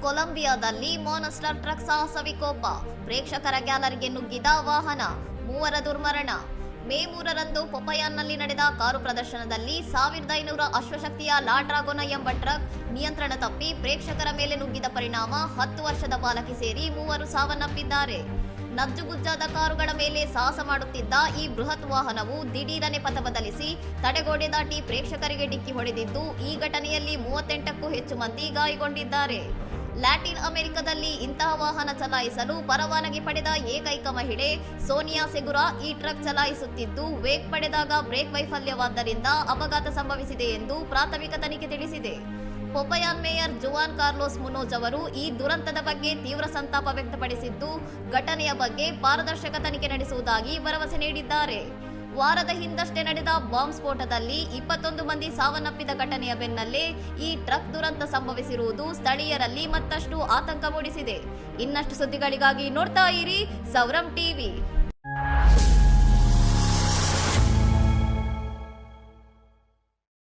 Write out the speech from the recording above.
ಕೊಲಂಬಿಯಾದಲ್ಲಿ monster truck ಸಾಹಸ ವಿಕೋಪ, ಪ್ರೇಕ್ಷಕರ ಗ್ಯಾಲರಿಗೆ ನುಗ್ಗಿದ ವಾಹನ, 3 ದುರ್ಮರಣ. ಮೇ 3ರಂದು ಪೊಪಯಾನ್ನಲ್ಲಿ ನಡೆದ ಕಾರು ಪ್ರದರ್ಶನದಲ್ಲಿ 1500 ಅಶ್ವಶಕ್ತಿಯ ಲಾ ಡ್ರಾಗೋನಾ ಎಂಬ ಟ್ರಕ್ ನಿಯಂತ್ರಣ ತಪ್ಪಿ ಪ್ರೇಕ್ಷಕರ ಮೇಲೆ ನುಗ್ಗಿದ ಪರಿಣಾಮ 10 ವರ್ಷದ ಬಾಲಕಿ ಸೇರಿ 3 ಸಾವನ್ನಪ್ಪಿದ್ದಾರೆ. ನಜ್ಜುಗುಜ್ಜಾದ ಕಾರುಗಳ ಮೇಲೆ ಸಾಹಸ ಮಾಡುತ್ತಿದ್ದ ಈ ಬೃಹತ್ ವಾಹನವು ದಿಢೀರನೆ ಪಥ ಬದಲಿಸಿ ತಡೆಗೋಡೆ ದಾಟಿ ಪ್ರೇಕ್ಷಕರಿಗೆ ಡಿಕ್ಕಿ ಹೊಡೆದಿದ್ದು, ಈ ಘಟನೆಯಲ್ಲಿ 38ಕ್ಕೂ ಹೆಚ್ಚು ಮಂದಿ ಗಾಯಗೊಂಡಿದ್ದಾರೆ. ಲ್ಯಾಟಿನ್ ಅಮೆರಿಕದಲ್ಲಿ ಇಂತಹ ವಾಹನ ಚಲಾಯಿಸಲು ಪರವಾನಗಿ ಪಡೆದ ಏಕೈಕ ಮಹಿಳೆ ಸೋನಿಯಾ ಸೆಗುರಾ ಈ ಟ್ರಕ್ ಚಲಾಯಿಸುತ್ತಿದ್ದು, ವೇಗ್ ಪಡೆದಾಗ ಬ್ರೇಕ್ ವೈಫಲ್ಯವಾದ್ದರಿಂದ ಅಪಘಾತ ಸಂಭವಿಸಿದೆ ಎಂದು ಪ್ರಾಥಮಿಕ ತನಿಖೆ ತಿಳಿಸಿದೆ. ಪೊಪಯಾನ್ ಮೇಯರ್ ಜುವಾನ್ ಕಾರ್ಲೋಸ್ ಮುನೋಜ್ ಅವರು ಈ ದುರಂತದ ಬಗ್ಗೆ ತೀವ್ರ ಸಂತಾಪ ವ್ಯಕ್ತಪಡಿಸಿದ್ದು, ಘಟನೆಯ ಬಗ್ಗೆ ಪಾರದರ್ಶಕ ತನಿಖೆ ನಡೆಸುವುದಾಗಿ ಭರವಸೆ ನೀಡಿದ್ದಾರೆ. ವಾರದ ಹಿಂದಷ್ಟೇ ನಡೆದ ಬಾಂಬ್ ಸ್ಫೋಟದಲ್ಲಿ 21 ಮಂದಿ ಸಾವನ್ನಪ್ಪಿದ ಘಟನೆಯ ಬೆನ್ನಲ್ಲೇ ಈ ಟ್ರಕ್ ದುರಂತ ಸಂಭವಿಸಿರುವುದು ಸ್ಥಳೀಯರಲ್ಲಿ ಮತ್ತಷ್ಟು ಆತಂಕ ಮೂಡಿಸಿದೆ. ಇನ್ನಷ್ಟು ಸುದ್ದಿಗಳಿಗಾಗಿ ನೋಡ್ತಾ ಇರಿ ಸೌರಂ ಟಿವಿ.